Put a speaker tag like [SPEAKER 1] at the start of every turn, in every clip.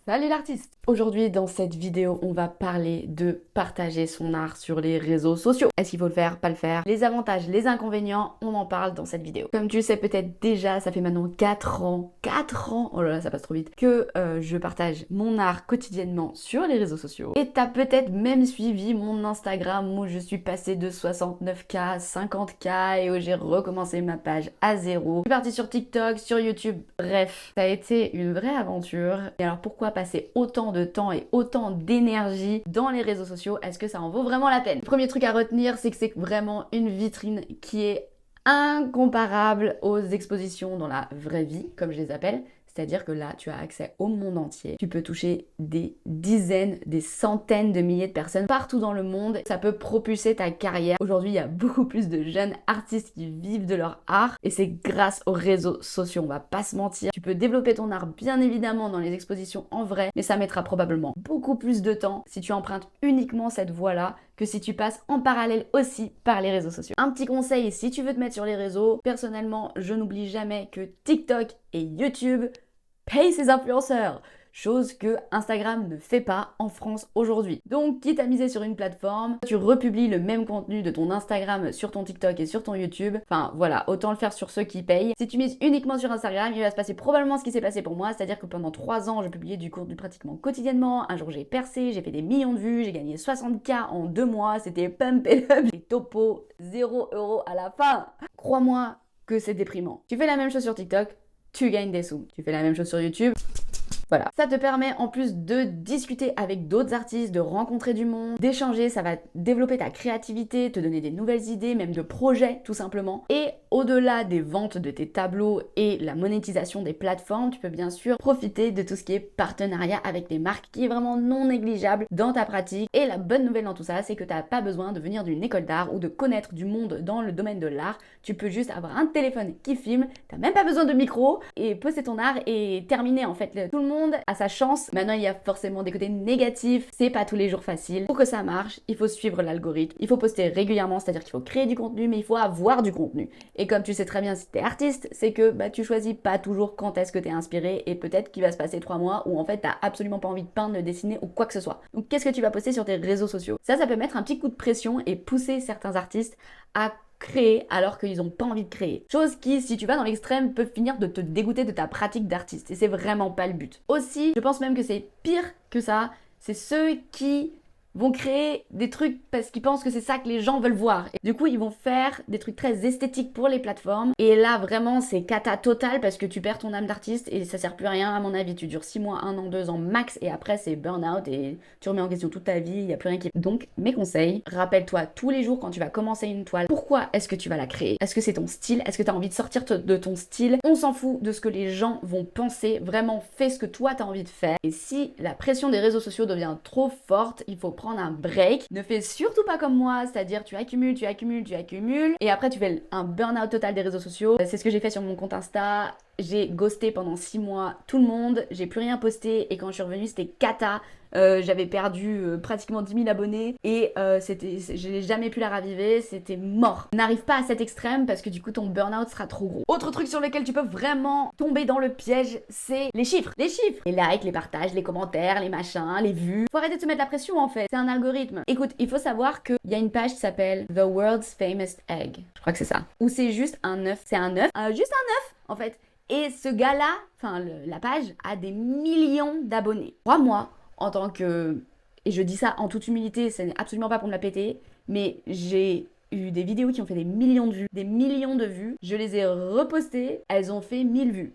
[SPEAKER 1] Salut l'artiste! Aujourd'hui dans cette vidéo on va parler de partager son art sur les réseaux sociaux. Est-ce qu'il faut le faire, pas le faire? Les avantages, les inconvénients, on en parle dans cette vidéo. Comme tu le sais peut-être déjà, ça fait maintenant 4 ans, oh là là ça passe trop vite, que je partage mon art quotidiennement sur les réseaux sociaux. Et t'as peut-être même suivi mon Instagram où je suis passée de 69K à 50K et où j'ai recommencé ma page à zéro. Je suis partie sur TikTok, sur YouTube, bref, ça a été une vraie aventure. Et alors pourquoi passer autant de temps et autant d'énergie dans les réseaux sociaux? Est-ce que ça en vaut vraiment la peine? Le premier truc à retenir, c'est que c'est vraiment une vitrine qui est incomparable aux expositions dans la vraie vie, comme je les appelle. C'est-à-dire que là, tu as accès au monde entier. Tu peux toucher des dizaines, des centaines de milliers de personnes partout dans le monde. Ça peut propulser ta carrière. Aujourd'hui, il y a beaucoup plus de jeunes artistes qui vivent de leur art et c'est grâce aux réseaux sociaux, on va pas se mentir. Tu peux développer ton art bien évidemment dans les expositions en vrai, mais ça mettra probablement beaucoup plus de temps si tu empruntes uniquement cette voie-là que si tu passes en parallèle aussi par les réseaux sociaux. Un petit conseil, si tu veux te mettre sur les réseaux, personnellement, je n'oublie jamais que TikTok et YouTube paye ses influenceurs, chose que Instagram ne fait pas en France aujourd'hui. Donc, quitte à miser sur une plateforme, tu republies le même contenu de ton Instagram sur ton TikTok et sur ton YouTube. Enfin, voilà, autant le faire sur ceux qui payent. Si tu mises uniquement sur Instagram, il va se passer probablement ce qui s'est passé pour moi, c'est-à-dire que pendant 3 ans, je publiais du contenu pratiquement quotidiennement. Un jour, j'ai percé, j'ai fait des millions de vues, j'ai gagné 60K en 2 mois, c'était pump et up. Les topos, 0 € à la fin. Crois-moi que c'est déprimant. Tu fais la même chose sur TikTok, tu gagnes des sous. Tu fais la même chose sur YouTube. Voilà. Ça te permet en plus de discuter avec d'autres artistes, de rencontrer du monde, d'échanger, ça va développer ta créativité, te donner des nouvelles idées, même de projets tout simplement. Et au-delà des ventes de tes tableaux et la monétisation des plateformes, tu peux bien sûr profiter de tout ce qui est partenariat avec des marques qui est vraiment non négligeable dans ta pratique. Et la bonne nouvelle dans tout ça, c'est que tu n'as pas besoin de venir d'une école d'art ou de connaître du monde dans le domaine de l'art. Tu peux juste avoir un téléphone qui filme, tu n'as même pas besoin de micro et poster ton art et terminer en fait. Tout le monde a sa chance. Maintenant, il y a forcément des côtés négatifs. C'est pas tous les jours facile. Pour que ça marche, il faut suivre l'algorithme. Il faut poster régulièrement, c'est-à-dire qu'il faut créer du contenu, mais il faut avoir du contenu. Et comme tu sais très bien si t'es artiste, c'est que tu choisis pas toujours quand est-ce que t'es inspiré et peut-être qu'il va se passer 3 mois où en fait t'as absolument pas envie de peindre, de dessiner ou quoi que ce soit. Donc qu'est-ce que tu vas poster sur tes réseaux sociaux? Ça peut mettre un petit coup de pression et pousser certains artistes à créer alors qu'ils n'ont pas envie de créer. Chose qui, si tu vas dans l'extrême, peut finir de te dégoûter de ta pratique d'artiste. Et c'est vraiment pas le but. Aussi, je pense même que c'est pire que ça. C'est ceux qui vont créer des trucs parce qu'ils pensent que c'est ça que les gens veulent voir. Et du coup, ils vont faire des trucs très esthétiques pour les plateformes. Et là, vraiment, c'est cata total parce que tu perds ton âme d'artiste et ça sert plus à rien à mon avis. Tu dures 6 mois, 1 an, 2 ans max et après, c'est burn-out et tu remets en question toute ta vie, il n'y a plus rien qui... Donc, mes conseils, rappelle-toi tous les jours quand tu vas commencer une toile, pourquoi est-ce que tu vas la créer? Est-ce que c'est ton style? Est-ce que tu as envie de sortir de ton style? On s'en fout de ce que les gens vont penser. Vraiment, fais ce que toi, tu as envie de faire. Et si la pression des réseaux sociaux devient trop forte, il faut prendre un break. Ne fais surtout pas comme moi, c'est-à-dire tu accumules et après tu fais un burn-out total des réseaux sociaux. C'est ce que j'ai fait sur mon compte Insta. J'ai ghosté pendant 6 mois tout le monde, j'ai plus rien posté et quand je suis revenue c'était cata. J'avais perdu pratiquement 10 000 abonnés et je n'ai jamais pu la raviver, c'était mort. N'arrive pas à cet extrême parce que du coup ton burn-out sera trop gros. Autre truc sur lequel tu peux vraiment tomber dans le piège, c'est les chiffres. Les chiffres, les likes, les partages, les commentaires, les machins, les vues. Faut arrêter de se mettre la pression en fait, c'est un algorithme. Écoute, il faut savoir qu'il y a une page qui s'appelle The World's Famous Egg, je crois que c'est ça, où c'est juste un œuf, juste un œuf en fait. Et ce gars-là, la page, a des millions d'abonnés. Crois-moi, en tant que... Et je dis ça en toute humilité, ce n'est absolument pas pour me la péter, mais j'ai eu des vidéos qui ont fait des millions de vues, des millions de vues. Je les ai repostées, elles ont fait 1000 vues.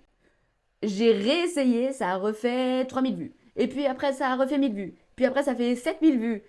[SPEAKER 1] J'ai réessayé, ça a refait 3000 vues. Et puis après, ça a refait 1000 vues. Puis après, ça fait 7000 vues.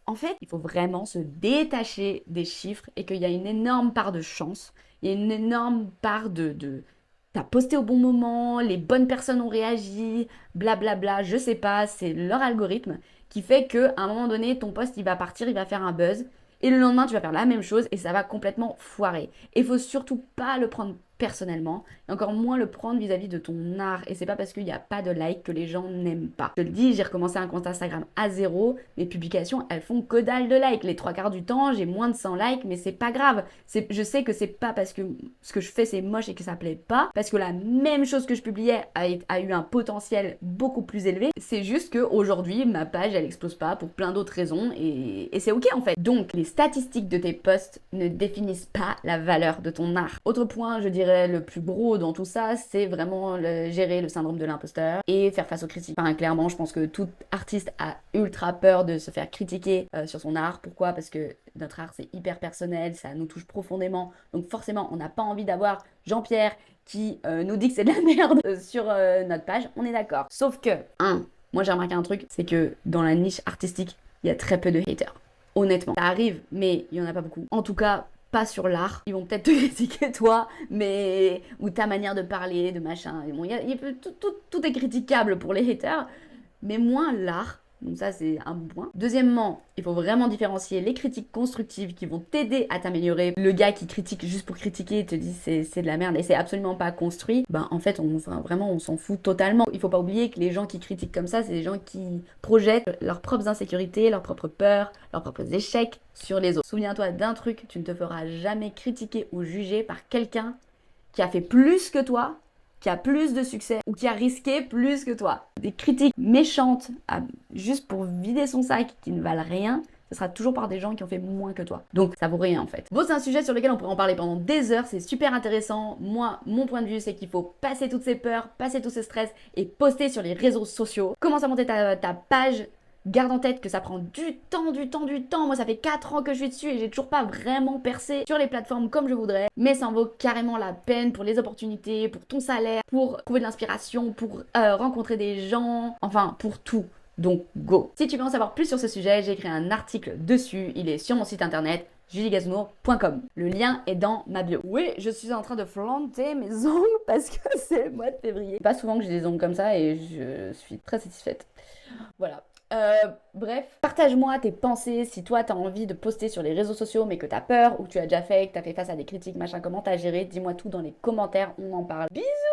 [SPEAKER 1] En fait, il faut vraiment se détacher des chiffres et qu'il y a une énorme part de chance. Il y a une énorme part de t'as posté au bon moment, les bonnes personnes ont réagi, blablabla, je sais pas, c'est leur algorithme qui fait qu'à un moment donné, ton post il va partir, il va faire un buzz, et le lendemain tu vas faire la même chose et ça va complètement foirer. Et il faut surtout pas le prendre personnellement, et encore moins le prendre vis-à-vis de ton art. Et c'est pas parce qu'il n'y a pas de like que les gens n'aiment pas. Je te le dis, j'ai recommencé un compte Instagram à zéro, mes publications, elles font que dalle de likes. Les 3 quarts du temps, j'ai moins de 100 likes, mais c'est pas grave. Je sais que c'est pas parce que ce que je fais c'est moche et que ça plaît pas, parce que la même chose que je publiais a eu un potentiel beaucoup plus élevé. C'est juste que aujourd'hui ma page elle explose pas pour plein d'autres raisons et c'est ok en fait. Donc les statistiques de tes posts ne définissent pas la valeur de ton art. Autre point, je dirais le plus gros dans tout ça, c'est vraiment gérer le syndrome de l'imposteur et faire face aux critiques. Enfin clairement, je pense que tout artiste a ultra peur de se faire critiquer sur son art. Pourquoi? Parce que notre art c'est hyper personnel, ça nous touche profondément. Donc forcément, on n'a pas envie d'avoir Jean-Pierre qui nous dit que c'est de la merde sur notre page, on est d'accord. Sauf que, moi j'ai remarqué un truc, c'est que dans la niche artistique, il y a très peu de haters. Honnêtement, ça arrive, mais il y en a pas beaucoup. En tout cas, pas sur l'art. Ils vont peut-être te critiquer toi, mais ou ta manière de parler, de machin. Et bon, tout est critiquable pour les haters, mais moins l'art. Donc ça, c'est un bon point. Deuxièmement, il faut vraiment différencier les critiques constructives qui vont t'aider à t'améliorer. Le gars qui critique juste pour critiquer te dit c'est de la merde et c'est absolument pas construit. En fait, on s'en fout totalement. Il faut pas oublier que les gens qui critiquent comme ça, c'est des gens qui projettent leurs propres insécurités, leurs propres peurs, leurs propres échecs sur les autres. Souviens-toi d'un truc, tu ne te feras jamais critiquer ou juger par quelqu'un qui a fait plus que toi, qui a plus de succès ou qui a risqué plus que toi. Des critiques méchantes juste pour vider son sac qui ne valent rien, ce sera toujours par des gens qui ont fait moins que toi. Donc ça vaut rien en fait. Bon, c'est un sujet sur lequel on pourrait en parler pendant des heures, c'est super intéressant. Moi, mon point de vue, c'est qu'il faut passer toutes ces peurs, passer tous ces stress et poster sur les réseaux sociaux. Commence à monter ta page. Garde en tête que ça prend du temps. Moi, ça fait 4 ans que je suis dessus et j'ai toujours pas vraiment percé sur les plateformes comme je voudrais. Mais ça en vaut carrément la peine pour les opportunités, pour ton salaire, pour trouver de l'inspiration, pour rencontrer des gens, enfin pour tout. Donc go. Si tu veux en savoir plus sur ce sujet, j'ai écrit un article dessus. Il est sur mon site internet juliegazmo.com. Le lien est dans ma bio. Oui, je suis en train de flanter mes ongles parce que c'est le mois de février. Pas souvent que j'ai des ongles comme ça et je suis très satisfaite. Voilà. Bref, partage-moi tes pensées si toi t'as envie de poster sur les réseaux sociaux mais que t'as peur ou que tu as déjà fait, que t'as fait face à des critiques, machin, comment t'as géré, dis-moi tout dans les commentaires, on en parle. Bisous!